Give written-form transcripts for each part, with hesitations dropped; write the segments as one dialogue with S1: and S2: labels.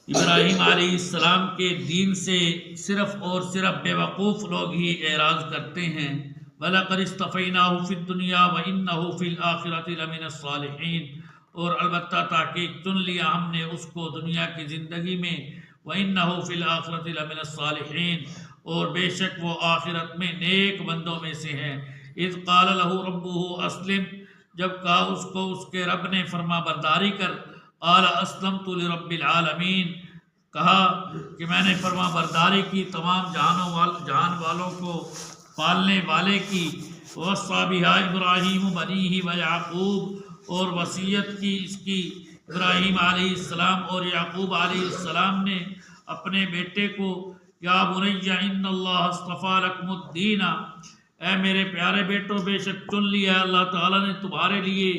S1: ابراہیم علیہ السلام کے دین سے صرف اور صرف بے وقوف لوگ ہی اعراض کرتے ہیں۔ وَلَقَدِ اصْطَفَيْنَاهُ فِي الدُّنْيَا وَإِنَّهُ فِي الْآخِرَةِ لَمِنَ الصَّالِحِينَ، اور البتہ تحقیق چن لیا ہم نے اس کو دنیا کی زندگی میں، وَإِنَّهُ فِي الْآخِرَةِ لَمِنَ الصَّالِحِينَ، اور بے شک وہ آخرت میں نیک بندوں میں سے ہیں۔ اِذْ قَالَ لَهُ رَبُّهُ أَسْلِمْ، جب کہا اس کو اس کے رب نے فرما برداری کر، قال اسلمت لرب العالمین، کہا کہ میں نے فرما برداری کی تمام جہان والوں کو پالنے والے کی۔ وصى بها ابراہیم بنیہ ویعقوب، اور وصیت کی اس کی ابراہیم علیہ السلام اور یعقوب علیہ السلام نے اپنے بیٹے کو، یا بنی ان اللہ اصطفیٰ لکم الدین، اے میرے پیارے بیٹو بے شک چن لیا اللہ تعالیٰ نے تمہارے لیے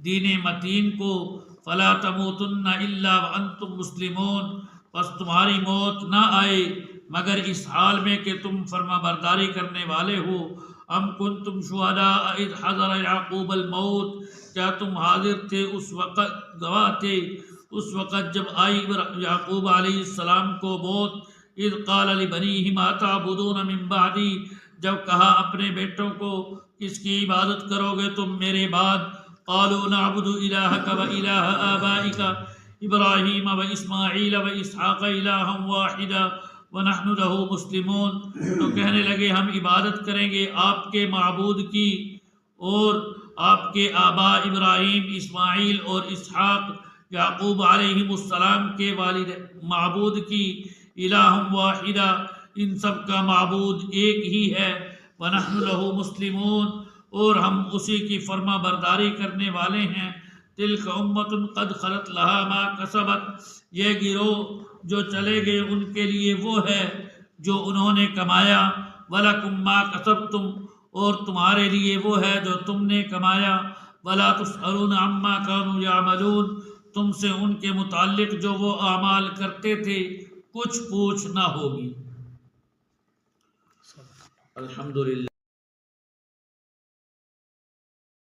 S1: دین متین کو، فلا تموتن الا وانتم مسلمون، پس تمہاری موت نہ آئے مگر اس حال میں کہ تم فرما برداری کرنے والے ہو۔ ام کنتم شہداء اذ حضر یعقوب الموت، کیا تم حاضر تھے اس وقت، گواہ تھے اس وقت جب آئی یعقوب علیہ السلام کو موت، اذ قال لبنیہ ما تعبدون من بعدی، جب کہا اپنے بیٹوں کو کس کی عبادت کرو گے تم میرے بعد، قالوا نعبد الہک و الہ آبائک ابراہیم و اسماعیل و اسحاق الہا واحدا ونحن له مسلمون، تو کہنے لگے ہم عبادت کریں گے آپ کے معبود کی اور آپ کے آبا ابراہیم، اسماعیل اور اسحاق یعقوب علیہ السلام کے والد معبود کی، الہ واحدا، ان سب کا معبود ایک ہی ہے، ونحن له مسلمون، اور ہم اسی کی فرما برداری کرنے والے ہیں۔ تلک امت قد خلت لہا ما کسبت، یہ گروہ جو چلے گئے ان کے لیے وہ ہے جو انہوں نے کمایا، ولکم ما کسبتم، اور تمہارے لیے وہ ہے جو تم نے کمایا، ولا تسألون عما كانوا يعملون، تم سے ان کے متعلق جو وہ اعمال کرتے تھے کچھ پوچھ نہ ہوگی۔ الحمدللہ۔